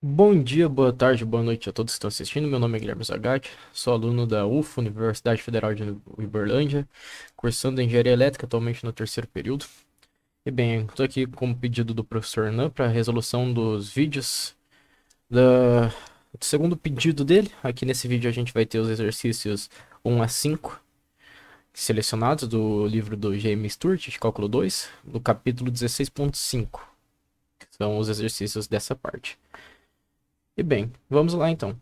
Bom dia, boa tarde, boa noite a todos que estão assistindo. Meu nome é Guilherme Zagatti, sou aluno da UFO, Universidade Federal de Uberlândia, cursando Engenharia Elétrica, atualmente no terceiro período. E bem, estou aqui como pedido do professor Nan para a resolução dos vídeos do segundo pedido dele. Aqui nesse vídeo a gente vai ter os exercícios 1 a 5 selecionados do livro do James Stewart, de cálculo 2, do capítulo 16.5, que são os exercícios dessa parte. E bem, vamos lá então.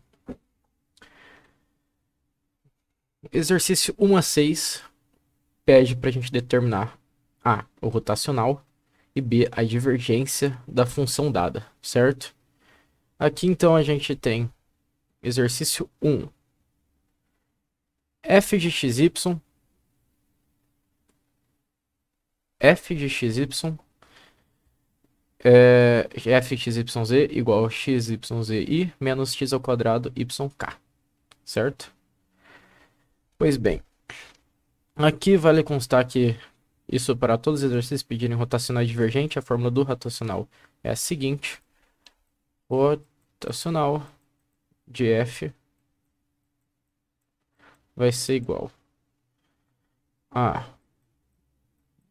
Exercício 1 a 6 pede para a gente determinar A, o rotacional, e B, a divergência da função dada, certo? Aqui então a gente tem exercício 1, f de xy, f de xy, f de xyz igual a xyzi menos x ao quadrado yk, certo? Pois bem, aqui vale constar que isso para todos os exercícios pedirem rotacional divergente, a fórmula do rotacional é a seguinte: rotacional de f vai ser igual a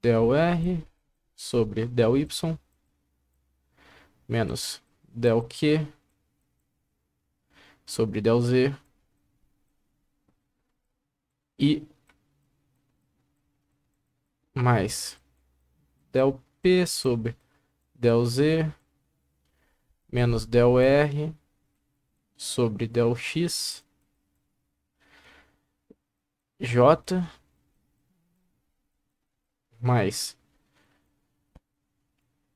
del R sobre del Y menos del Q sobre del Z e mais del P sobre del Z menos del R sobre del X J mais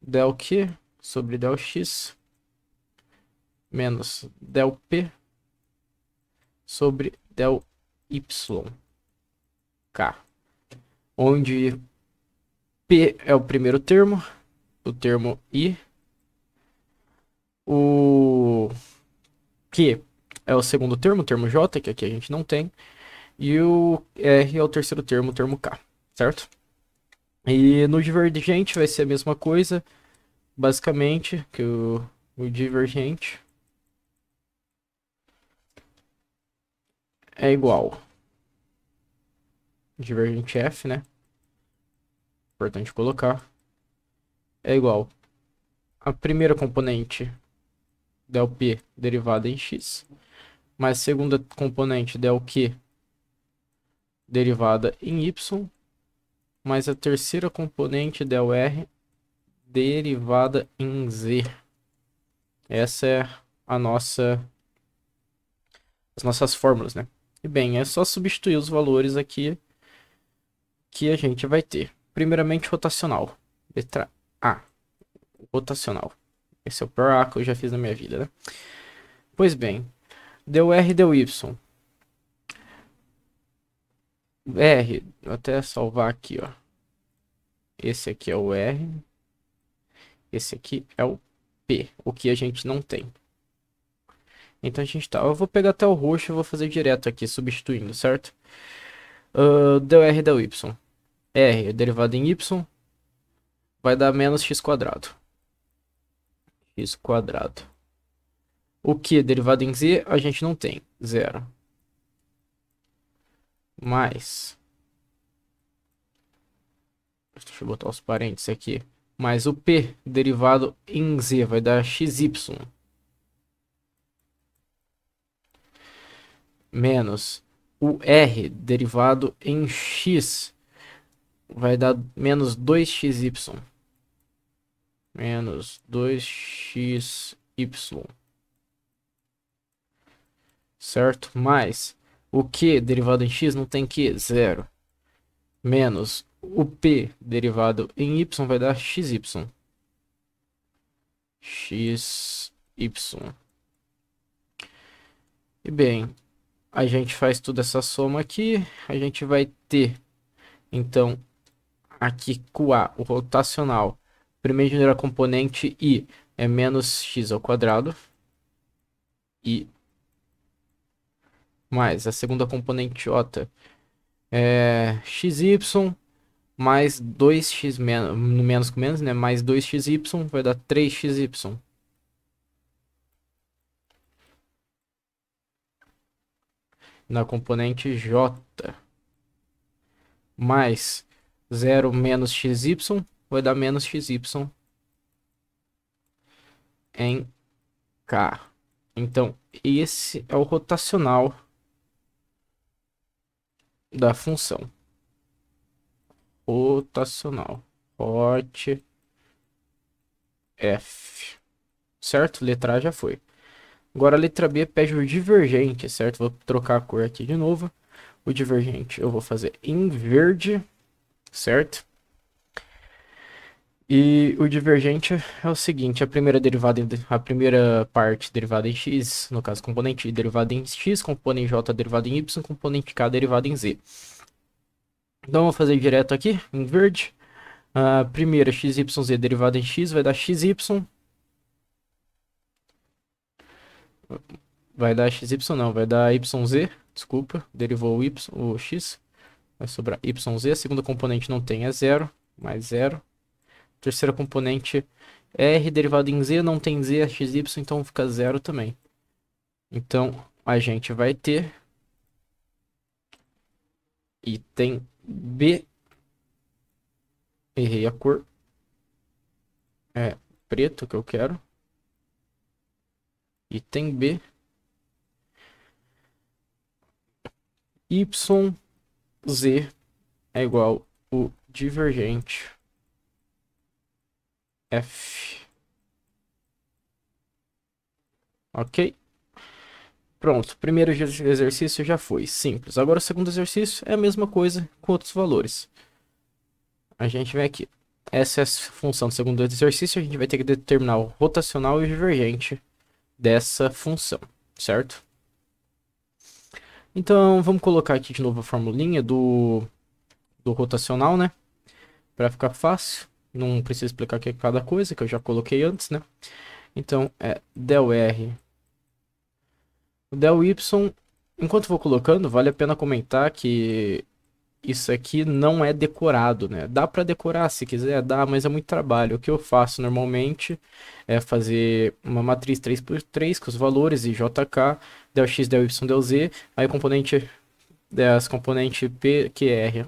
del Q sobre del X menos del P sobre del YK, onde P é o primeiro termo, o termo I, o Q é o segundo termo, o termo J, que aqui a gente não tem, e o R é o terceiro termo, o termo K, certo? E no divergente vai ser a mesma coisa, basicamente, que o divergente é igual divergente F, né? Importante colocar. É igual a primeira componente del P derivada em X, mais a segunda componente del Q derivada em Y, mais a terceira componente del R derivada em Z. Essa é a as nossas fórmulas, né? E bem, é só substituir os valores aqui que a gente vai ter. Primeiramente, rotacional. Letra A, rotacional. Esse é o pior A que eu já fiz na minha vida, né? Pois bem, deu R, deu Y. R, vou até salvar aqui, ó. Esse aqui é o R. Esse aqui é o P, o que a gente não tem. Então a gente tá. Eu vou pegar até o roxo e vou fazer direto aqui, substituindo, certo? Deu R, deu Y. R, derivado em Y, vai dar menos x quadrado. X quadrado. O que derivado em z a gente não tem. Zero. Mais. Deixa eu botar os parênteses aqui. Mais o p derivado em z vai dar xy. Menos o r derivado em x vai dar menos 2xy. Menos 2xy. Certo? Mais o q derivado em x não tem q. Zero. Menos o p derivado em y vai dar xy. xy. E bem, a gente faz toda essa soma aqui, a gente vai ter, então, aqui QA, o rotacional, primeira componente I é menos x ao quadrado, e mais a segunda componente J é xy mais 2x menos com menos, né? Mais 2xy vai dar 3xy. na componente j mais 0 menos xy vai dar menos xy em k. Então, esse é o rotacional da função. Rotacional. Hot F. Certo? Letra A já foi. Agora a letra B pede o divergente, certo? Vou trocar a cor aqui de novo. O divergente eu vou fazer em verde, certo? E o divergente é o seguinte, a primeira parte derivada em x, no caso componente i derivada em x, componente j derivada em y, componente k derivada em z. Então eu vou fazer direto aqui, em verde. A primeira xyz derivada em x vai dar xy, vai dar xy não, vai dar yz, desculpa, derivou o x, vai sobrar yz, a segunda componente não tem, é 0, mais 0. Terceira componente r derivada em z, não tem z, é xy, então fica 0 também. Então a gente vai ter item B, errei a cor, é preto que eu quero. Item B, yz é igual o divergente f. Ok? Pronto, primeiro exercício já foi, simples. Agora o segundo exercício é a mesma coisa com outros valores. A gente vem aqui. Essa é a função do segundo exercício, a gente vai ter que determinar o rotacional e o divergente dessa função, certo? Então vamos colocar aqui de novo a formulinha do rotacional, né? Para ficar fácil, não preciso explicar aqui cada coisa que eu já coloquei antes, né? Então é del R, del Y. Enquanto vou colocando, vale a pena comentar que isso aqui não é decorado, né? Dá para decorar se quiser, dá, mas é muito trabalho. O que eu faço normalmente é fazer uma matriz 3x3 com os valores e JK, del X, del Y, del Z, aí o componente das componentes P, Q, R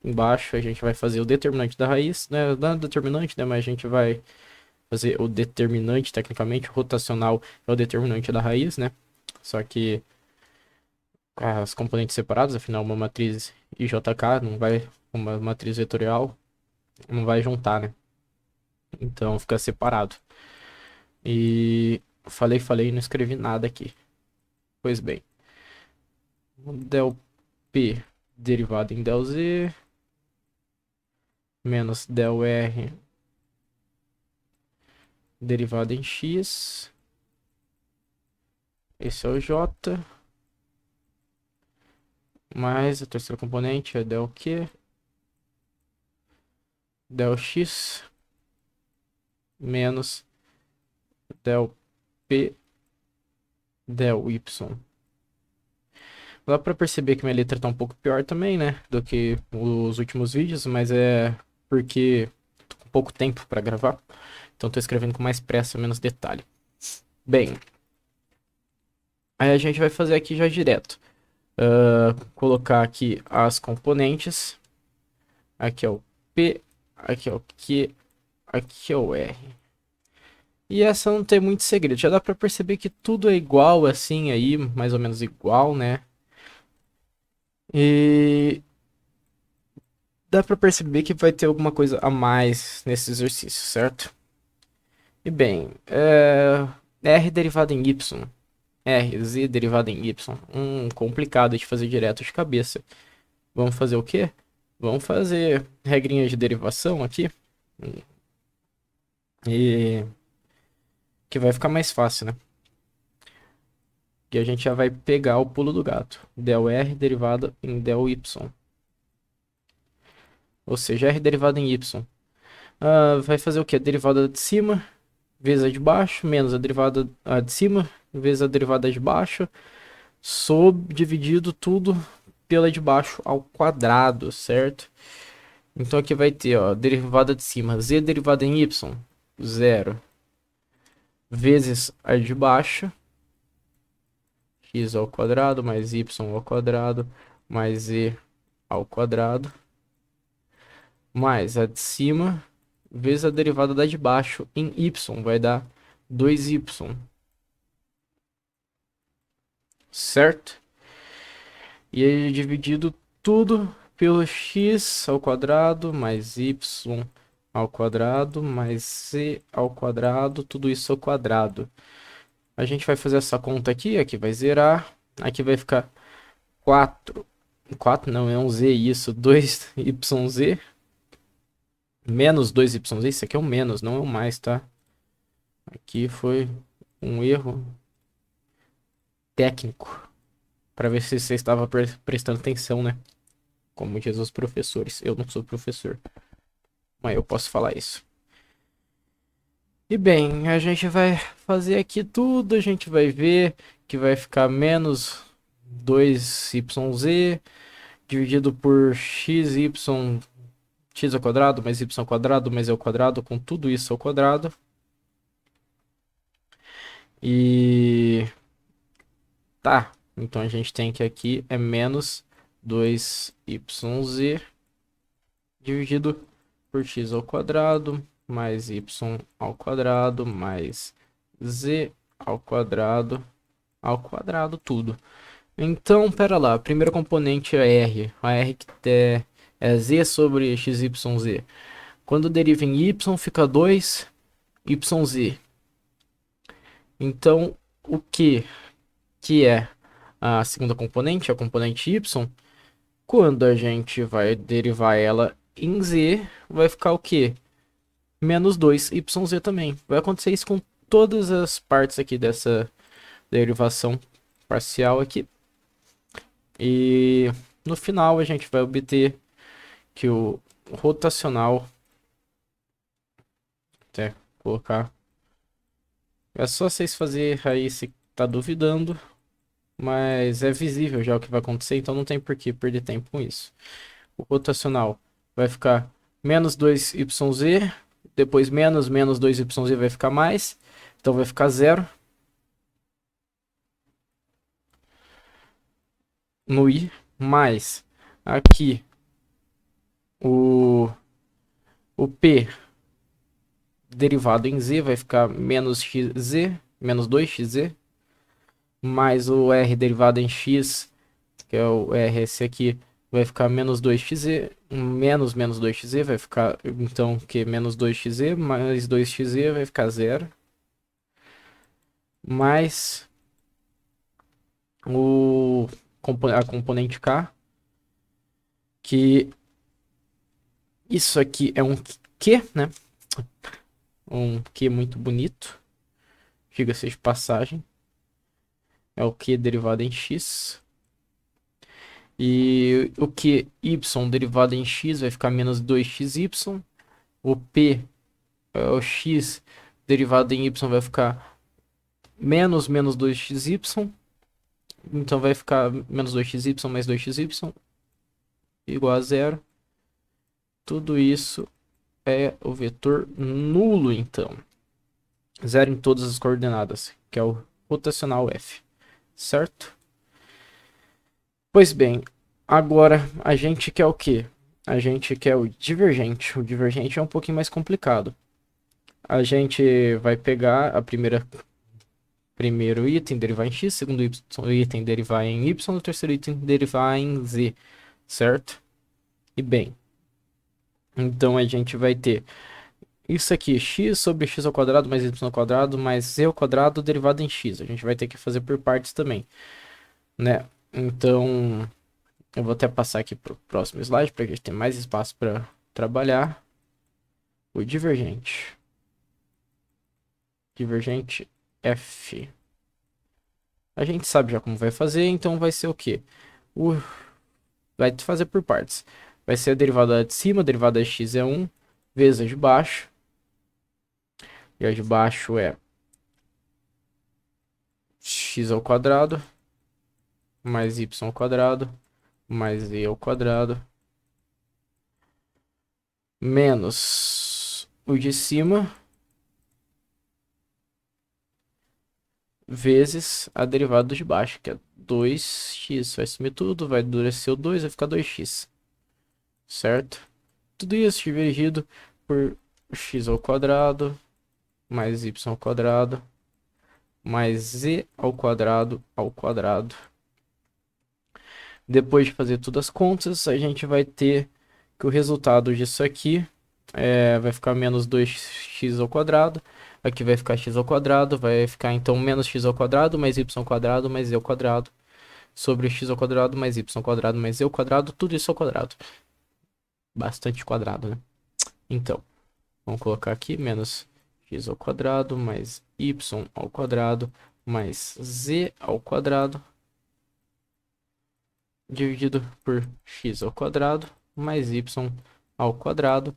embaixo, a gente vai fazer o determinante da raiz, né? Não é determinante, né? Mas a gente vai fazer o determinante, tecnicamente, o rotacional é o determinante da raiz, né? Só que as componentes separadas, afinal, uma matriz IJK não vai, uma matriz vetorial não vai juntar, né? Então fica separado. E falei, não escrevi nada aqui. Pois bem, del P derivado em del Z menos del R derivado em X. Esse é o J. Mais a terceira componente é del Q. Del X menos del P del Y. Dá pra perceber que minha letra tá um pouco pior também, né? Do que os últimos vídeos, mas é porque tô com pouco tempo pra gravar. Então tô escrevendo com mais pressa, menos detalhe. Bem, aí a gente vai fazer aqui já direto. Colocar aqui as componentes. Aqui é o P, aqui é o Q, aqui é o R. E essa não tem muito segredo, já dá pra perceber que tudo é igual assim aí, mais ou menos igual, né? E dá pra perceber que vai ter alguma coisa a mais nesse exercício, certo? E bem, R derivado em Y, R, Z derivado em Y, complicado de fazer direto de cabeça. Vamos fazer o quê? Vamos fazer regrinhas de derivação aqui. E que vai ficar mais fácil, né? E a gente já vai pegar o pulo do gato. Del R derivado em del Y. Ou seja, R derivado em Y. Vai fazer o que? A derivada de cima vezes a de baixo, menos a derivada de cima vezes a derivada de baixo, dividido tudo pela de baixo ao quadrado, certo? Então aqui vai ter, ó, derivada de cima, z derivada em y, 0, vezes a de baixo, x ao quadrado mais y ao quadrado mais z ao quadrado mais a de cima vezes a derivada da de baixo em y, vai dar 2y, certo? E aí dividido tudo pelo x ao quadrado mais y ao quadrado mais c ao quadrado, tudo isso ao quadrado. A gente vai fazer essa conta aqui vai zerar, aqui vai ficar 4, 4 não, é um z isso, 2yz menos 2yz, isso aqui é um menos, não é um mais, tá? Aqui foi um erro técnico, para ver se você estava prestando atenção, né? Como diz os professores, eu não sou professor, mas eu posso falar isso. E bem, a gente vai fazer aqui tudo, a gente vai ver que vai ficar menos 2yz dividido por xy, x ao quadrado mais y ao quadrado mais e ao quadrado, com tudo isso ao quadrado. E tá, então a gente tem que aqui é menos 2yz dividido por x ao quadrado mais y ao quadrado mais z ao quadrado tudo. Então, pera lá, a primeira componente é r, a r que é z sobre xyz. Quando deriva em y, fica 2yz. Então, o que é a segunda componente, a componente y, quando a gente vai derivar ela em z, vai ficar o quê? Menos 2yz também. Vai acontecer isso com todas as partes aqui dessa derivação parcial aqui. E no final a gente vai obter que o rotacional, até colocar, é só vocês fazerem aí se tá duvidando, mas é visível já o que vai acontecer, então não tem por que perder tempo com isso. O rotacional vai ficar menos 2yz, depois menos 2yz vai ficar mais, então vai ficar zero no i, mais aqui o p derivado em z vai ficar menos xz, menos 2xz, mais o r derivado em x, que é o r esse aqui, vai ficar menos 2xz, menos 2xz, vai ficar, então, que menos 2xz, mais 2xz vai ficar zero, mais a componente k, que isso aqui é um q, né? Um q muito bonito, diga-se de passagem, é o q derivado em x. E o que y derivado em x vai ficar menos 2xy. O p, o x derivado em y vai ficar menos 2xy. Então vai ficar menos 2xy mais 2xy igual a zero. Tudo isso é o vetor nulo, então. Zero em todas as coordenadas, que é o rotacional f, certo? Pois bem, agora a gente quer o quê? A gente quer o divergente. O divergente é um pouquinho mais complicado. A gente vai pegar a primeiro item, derivar em x, segundo item, derivar em y, o terceiro item, derivar em z, certo? E bem, então a gente vai ter isso aqui, x sobre x ao quadrado mais y ao quadrado mais z ao quadrado derivado em x. A gente vai ter que fazer por partes também, né? Então, eu vou até passar aqui para o próximo slide para que a gente tenha mais espaço para trabalhar. O divergente. Divergente f. A gente sabe já como vai fazer, então vai ser o quê? Vai fazer por partes. Vai ser a derivada de cima, a derivada de x é 1, vezes a de baixo. E a de baixo é x ao quadrado, mais y ao quadrado, mais z ao quadrado, menos o de cima, vezes a derivada de baixo, que é 2x. Vai sumir tudo, vai endurecer o 2, vai ficar 2x. Certo? Tudo isso dividido por x ao quadrado mais y ao quadrado mais z ao quadrado. Depois de fazer todas as contas, a gente vai ter que o resultado disso aqui vai ficar menos 2x ao quadrado. Aqui vai ficar x ao quadrado, vai ficar então menos x ao quadrado mais y ao quadrado mais z ao quadrado sobre x ao quadrado mais y ao quadrado mais z ao quadrado, tudo isso ao quadrado. Bastante quadrado, né? Então, vamos colocar aqui menos x ao quadrado mais y ao quadrado mais z ao quadrado dividido por x ao quadrado mais y ao quadrado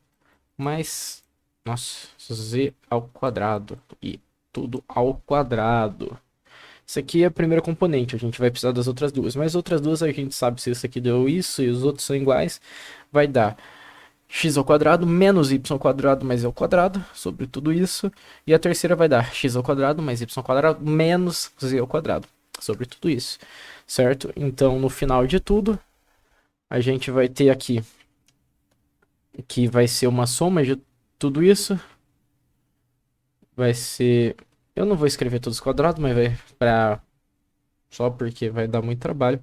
mais, nossa, z ao quadrado e tudo ao quadrado. Isso aqui é a primeira componente, a gente vai precisar das outras duas, mas outras duas a gente sabe se isso aqui deu isso e os outros são iguais, vai dar x ao quadrado menos y ao quadrado mais z ao quadrado sobre tudo isso, e a terceira vai dar x ao quadrado mais y ao quadrado menos z ao quadrado sobre tudo isso, certo? Então, no final de tudo, a gente vai ter aqui que vai ser uma soma de tudo isso. Vai ser... Eu não vou escrever todos os quadrados, mas vai para... Só porque vai dar muito trabalho.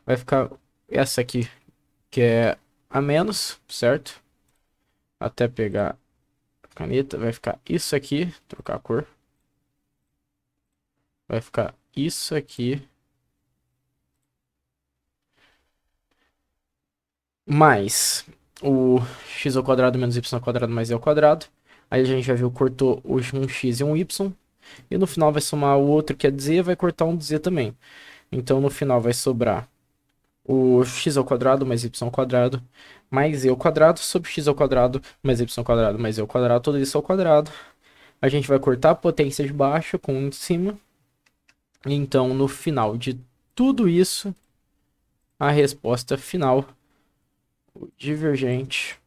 Vai ficar essa aqui, que é a menos, certo? Até pegar a caneta, vai ficar isso aqui, trocar a cor. Vai ficar isso aqui. Mais o x ao quadrado menos y ao quadrado mais z ao quadrado. Aí a gente já viu, cortou um x e um y. E no final vai somar o outro que é z, vai cortar um z também. Então no final vai sobrar o x ao quadrado mais y ao quadrado mais z ao quadrado sobre x ao quadrado mais y ao quadrado mais z ao quadrado, tudo isso ao quadrado. A gente vai cortar a potência de baixo com 1 de cima. Então no final de tudo isso, a resposta final, o divergente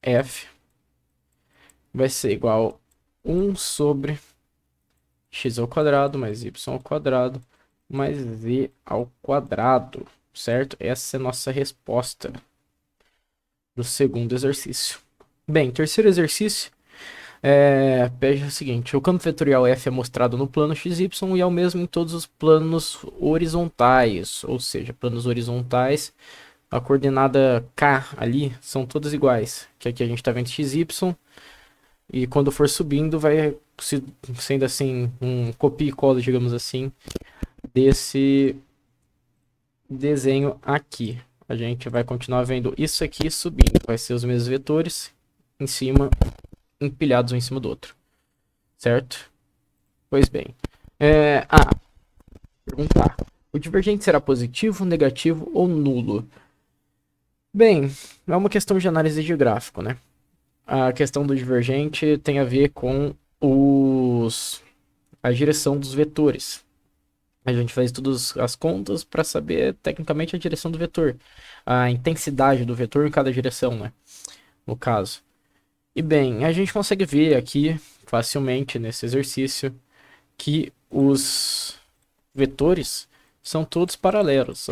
f vai ser igual a 1 sobre x ao quadrado mais y ao quadrado mais z ao quadrado, certo? Essa é a nossa resposta do segundo exercício. Bem, terceiro exercício pede o seguinte: o campo vetorial f é mostrado no plano xy e é o mesmo em todos os planos horizontais, ou seja, planos horizontais, a coordenada k ali são todas iguais, que aqui a gente está vendo xy, e quando for subindo vai sendo assim um copia e cola, digamos assim, desse desenho aqui. A gente vai continuar vendo isso aqui subindo, vai ser os mesmos vetores em cima, empilhados um em cima do outro, certo? Pois bem, perguntar: o divergente será positivo, negativo ou nulo? Bem, é uma questão de análise de gráfico, né? A questão do divergente tem a ver com a direção dos vetores. A gente faz todas as contas para saber tecnicamente a direção do vetor, a intensidade do vetor em cada direção, né? No caso. E bem, a gente consegue ver aqui facilmente nesse exercício que os vetores são todos paralelos.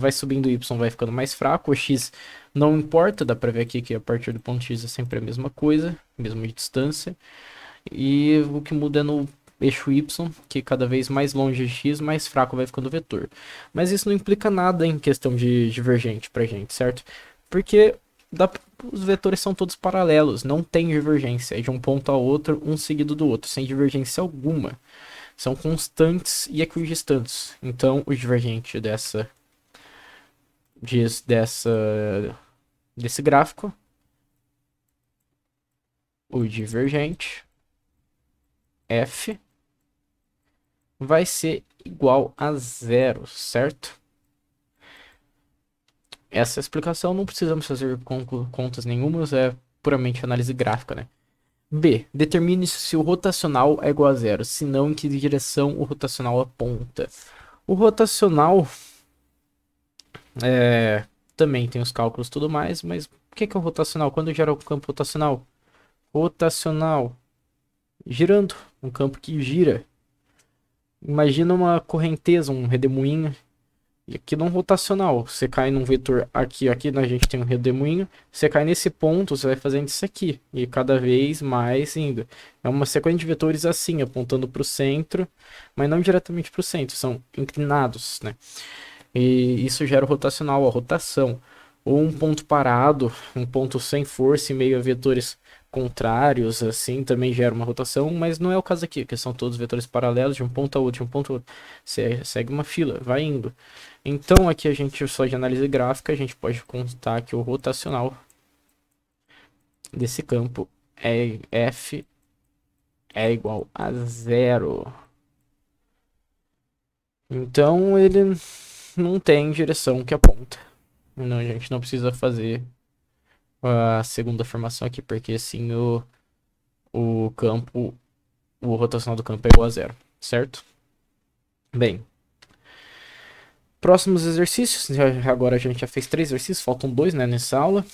Vai subindo o y, vai ficando mais fraco. O x não importa, dá para ver aqui que a partir do ponto x é sempre a mesma coisa, mesma distância. E o que muda é no eixo y, que cada vez mais longe de x, mais fraco vai ficando o vetor. Mas isso não implica nada em questão de divergente pra gente, certo? Porque os vetores são todos paralelos, não tem divergência. É de um ponto a outro, um seguido do outro, sem divergência alguma. São constantes e equidistantes. Então, o divergente desse gráfico, o divergente f vai ser igual a zero, certo? Essa explicação não precisamos fazer contas nenhumas, é puramente análise gráfica, né? B. Determine se o rotacional é igual a zero, se não, em que direção o rotacional aponta. O rotacional também tem os cálculos e tudo mais, mas o que é o rotacional? Quando gera o campo rotacional? Rotacional girando, um campo que gira. Imagina uma correnteza, um redemoinho. E aqui num rotacional, você cai num vetor aqui, aqui a gente tem um redemoinho, você cai nesse ponto, você vai fazendo isso aqui, e cada vez mais indo. É uma sequência de vetores assim, apontando para o centro, mas não diretamente para o centro, são inclinados, né? E isso gera o rotacional, a rotação. Ou um ponto parado, um ponto sem força e meio a vetores contrários, assim, também gera uma rotação, mas não é o caso aqui, que são todos vetores paralelos de um ponto a outro, de um ponto a outro. Você segue uma fila, vai indo. Então aqui a gente, só de análise gráfica, a gente pode contar que o rotacional desse campo é F é igual a zero. Então ele não tem direção que aponta. Não, a gente não precisa fazer a segunda formação aqui, porque assim o campo, o rotacional do campo é igual a zero, certo? Bem, próximos exercícios. Agora a gente já fez 3 exercícios, faltam 2, né, nessa aula.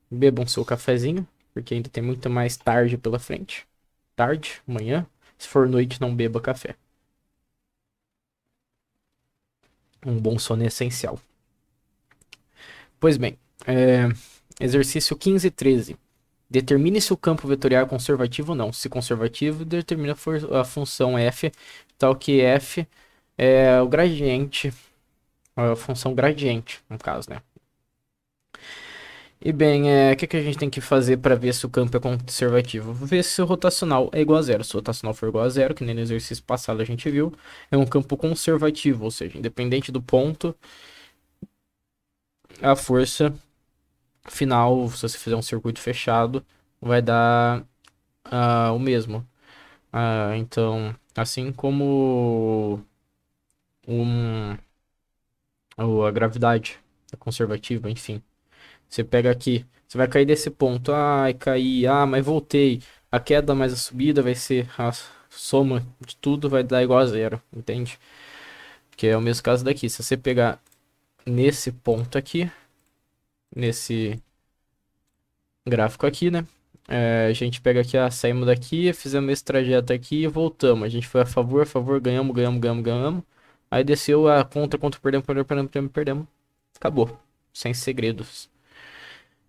Bebam seu cafezinho, porque ainda tem muito mais tarde pela frente. Tarde, manhã. Se for noite, não beba café. Um bom sono é essencial. Pois bem, exercício 15 e 13. Determine se o campo vetorial é conservativo ou não. Se conservativo, determina a função f, tal que f é o gradiente, a função gradiente, no caso, né? E bem, o que a gente tem que fazer para ver se o campo é conservativo? Ver se o rotacional é igual a zero. Se o rotacional for igual a zero, que nem no exercício passado a gente viu, é um campo conservativo, ou seja, independente do ponto, a força final, se você fizer um circuito fechado, vai dar o mesmo. Então, assim como um, a gravidade é conservativa, enfim. Você pega aqui, você vai cair desse ponto. Ai, caí, mas voltei. A queda mais a subida vai ser a soma de tudo vai dar igual a zero, entende? Que é o mesmo caso daqui. Se você pegar nesse ponto aqui, nesse gráfico aqui, né? A gente pega aqui, saímos daqui, fizemos esse trajeto aqui e voltamos. A gente foi a favor, ganhamos, ganhamos, ganhamos, ganhamos. Aí desceu a contra, perdemos, perdemos, perdemos, perdemos, perdemos. Acabou. Sem segredos.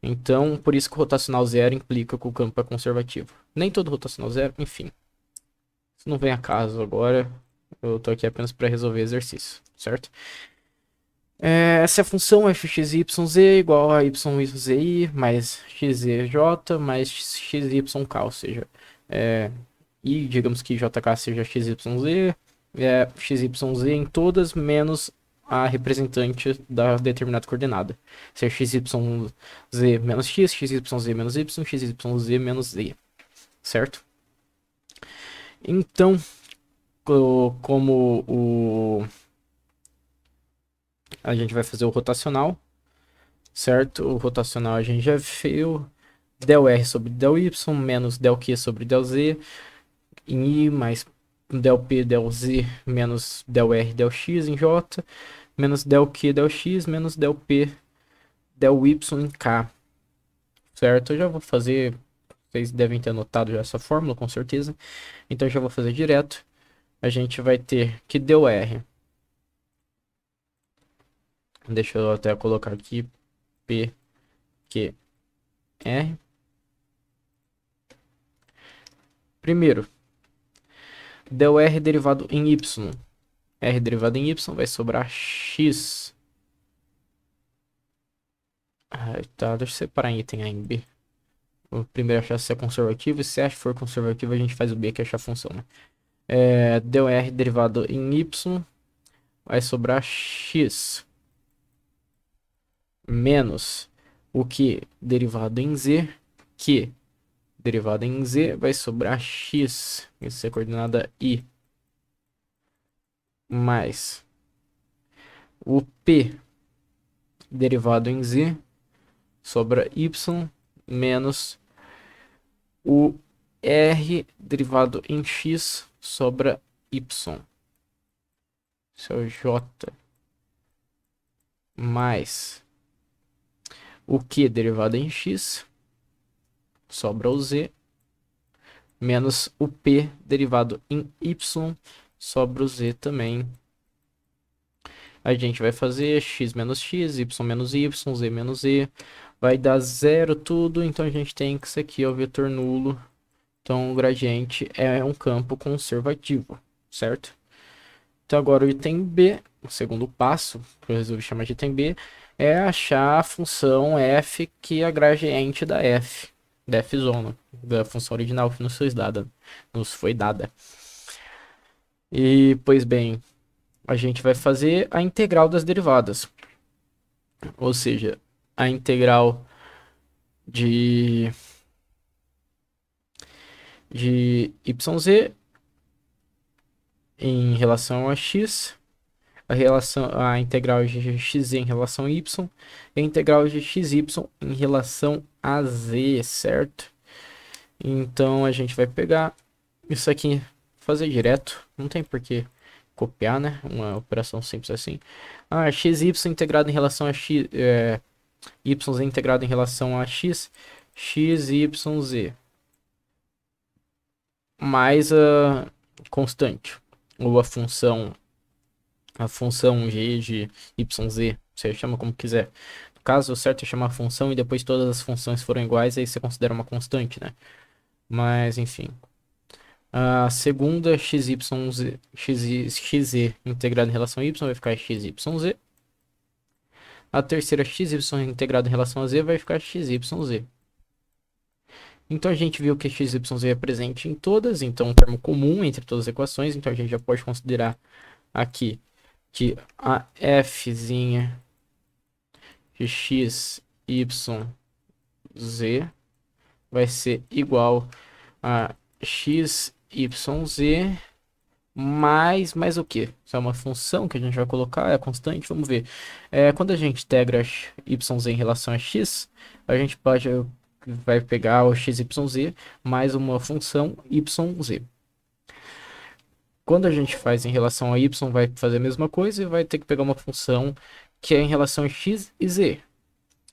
Então, por isso que o rotacional zero implica que o campo é conservativo. Nem todo rotacional zero, enfim. Isso não vem a caso agora. Eu tô aqui apenas para resolver exercício, certo? Essa é a função fxyz igual a yzi mais xzj mais xyk, ou seja, e digamos que jk seja xyz, xyz em todas menos a representante da determinada coordenada. Ser xyz menos x, xyz menos y, xyz menos z, certo? Então, como a gente vai fazer o rotacional, certo? O rotacional a gente já viu. Del R sobre del Y menos del Q sobre del Z em I mais del P del Z menos del R del X em J menos del Q del X menos del P del Y em K, certo? Eu já vou fazer, vocês devem ter anotado já essa fórmula com certeza, então eu já vou fazer direto. A gente vai ter que del R, deixa eu até colocar aqui P Q R. Primeiro, del R derivado em Y. R derivado em Y vai sobrar X. Tá, deixa eu separar em item A e em B. O primeiro achar se é conservativo, e se for conservativo, a gente faz o B, que é achar a função, né? Del R derivado em Y vai sobrar X menos o que derivado em Z, que derivado em Z vai sobrar X, isso é a coordenada I, mais o P derivado em Z sobra Y menos o R derivado em X sobra Y. Isso é o J. Mais o Q derivado em X sobra o Z. menos o P derivado em Y, sobra o Z também. A gente vai fazer x menos x, y menos y, z menos z. Vai dar zero tudo, então a gente tem que isso aqui é o vetor nulo. Então o gradiente é um campo conservativo, certo? Então agora o item B, o segundo passo, que eu resolvi chamar de item B, é achar a função f que é a gradiente da f zona, da função original que nos foi dada. E, pois bem, a gente vai fazer a integral das derivadas. Ou seja, a integral de yz em relação a x, a integral de x em relação a y, e a integral de xy em relação a z, certo? Então a gente vai pegar isso aqui, fazer direto, não tem por que copiar, né? Uma operação simples assim. Xy integrado em relação a x, y integrado em relação a x, xyz mais a constante, ou a função g de yz, você chama como quiser. No caso, o certo é chamar função e depois todas as funções foram iguais, aí você considera uma constante, né? Mas, enfim. A segunda xy, xz integrado em relação a y vai ficar xyz. A terceira xy integrado em relação a z vai ficar xyz. Então a gente viu que xyz é presente em todas, então um termo comum entre todas as equações, então a gente já pode considerar aqui que a fzinha de x, y, z vai ser igual a x, y, z mais o que? Isso é uma função que a gente vai colocar, é constante, vamos ver. Quando a gente integra yz em relação a x, a gente vai pegar o xyz mais uma função yz. Quando a gente faz em relação a y, vai fazer a mesma coisa e vai ter que pegar uma função que é em relação a x e z.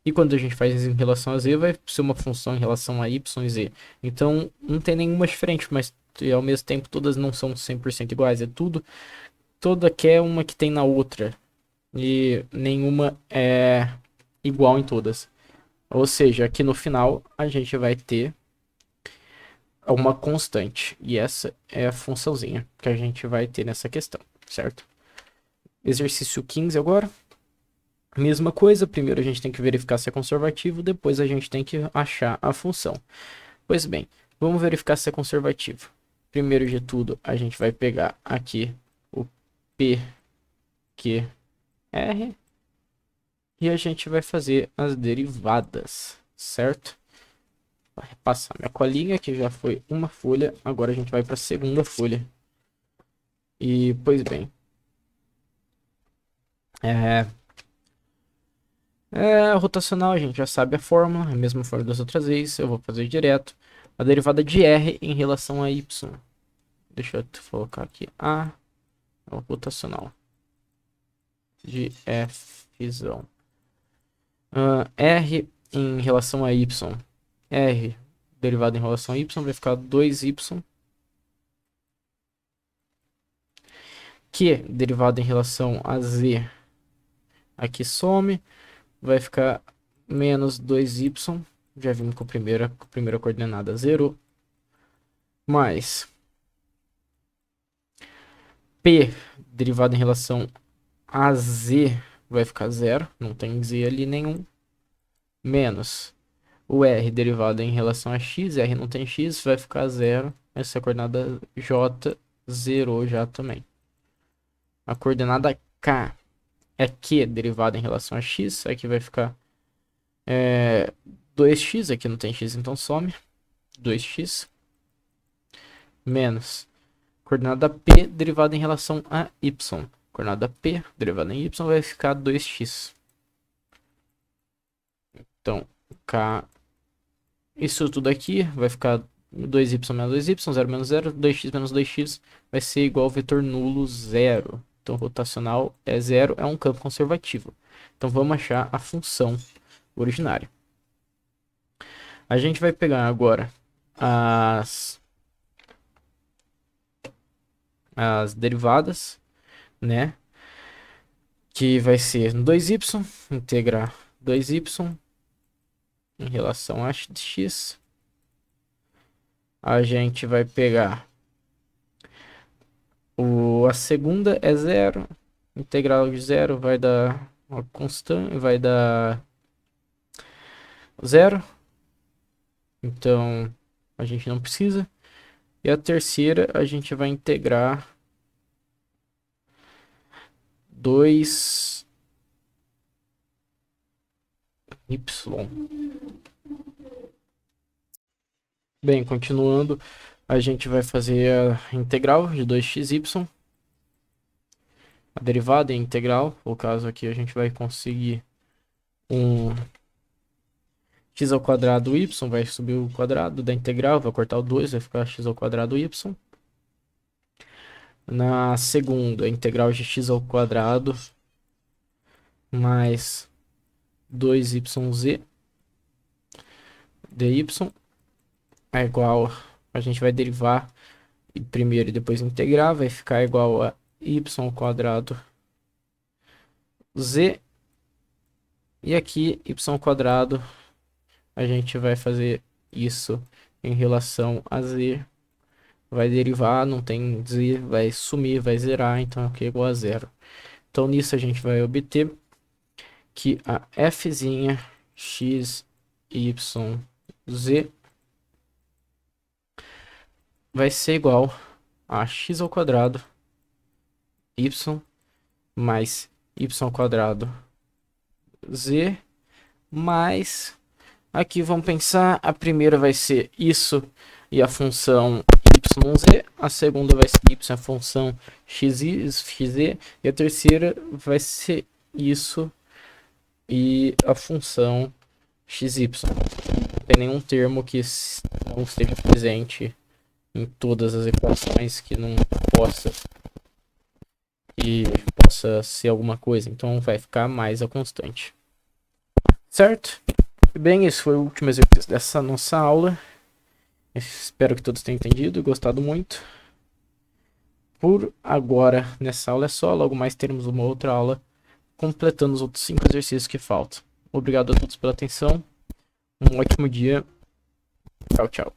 E quando a gente faz em relação a z, vai ser uma função em relação a y e z. Então, não tem nenhuma diferente, mas ao mesmo tempo todas não são 100% iguais. É tudo, toda quer uma que tem na outra. E nenhuma é igual em todas. Ou seja, aqui no final a gente vai ter uma constante. E essa é a funçãozinha que a gente vai ter nessa questão, certo? Exercício 15 agora. Mesma coisa, primeiro a gente tem que verificar se é conservativo, depois a gente tem que achar a função. Pois bem, vamos verificar se é conservativo. Primeiro de tudo, a gente vai pegar aqui o PQR e a gente vai fazer as derivadas, certo? Vou repassar minha colinha, que já foi uma folha, agora a gente vai para a segunda folha. E, pois bem, rotacional, a gente já sabe a fórmula, a mesma fórmula das outras vezes, eu vou fazer direto. A derivada de R em relação a Y. Deixa eu colocar aqui A, é o rotacional de Fzão. R em relação a Y. R derivada em relação a Y vai ficar 2Y. Q derivada em relação a Z. Aqui some. Vai ficar menos 2y, já vimos com a primeira coordenada 0, mais P derivado em relação a Z vai ficar 0, não tem Z ali nenhum, menos o R derivado em relação a X, R não tem X, vai ficar 0, essa é a coordenada J, 0 já também. A coordenada K é Q derivada em relação a X, aqui vai ficar 2x, aqui não tem x, então some. 2x menos coordenada P derivada em relação a y. Coordenada P derivada em y vai ficar 2x. Então, K... Isso tudo aqui vai ficar 2y menos 2y, 0 menos 0, 2x menos 2x vai ser igual ao vetor nulo 0. Então, rotacional é 0, é um campo conservativo. Então, vamos achar a função originária. A gente vai pegar agora as as derivadas, né? Que vai ser no 2y, integrar 2y em relação a x. A gente vai pegar a segunda é 0, integral de 0 vai dar uma constante, vai dar 0. Então a gente não precisa. E a terceira a gente vai integrar 2y. Bem, continuando, a gente vai fazer a integral de 2xy. A derivada é integral. No caso aqui a gente vai conseguir um x ao quadrado y, vai subir o quadrado da integral, vai cortar o 2, vai ficar x ao quadrado y. Na segunda, a integral de x ao quadrado mais 2yz dy é igual, a gente vai derivar primeiro e depois integrar, vai ficar igual a y ao quadrado z, e aqui y ao quadrado a gente vai fazer isso em relação a z, vai derivar, não tem z, vai sumir, vai zerar, então aqui é igual a zero. Então nisso a gente vai obter que a fzinha x, y, z vai ser igual a x ao quadrado y mais y ao quadrado z mais, aqui vamos pensar, a primeira vai ser isso e a função yz, a segunda vai ser y a função xz, e a terceira vai ser isso e a função xy. Não tem nenhum termo que não esteja presente em todas as equações que não possa ser alguma coisa, então vai ficar mais a constante, certo? Bem, esse foi o último exercício dessa nossa aula. Espero que todos tenham entendido e gostado muito. Por agora, nessa aula é só, logo mais teremos uma outra aula completando os outros 5 exercícios que faltam. Obrigado a todos pela atenção, um ótimo dia, tchau, tchau.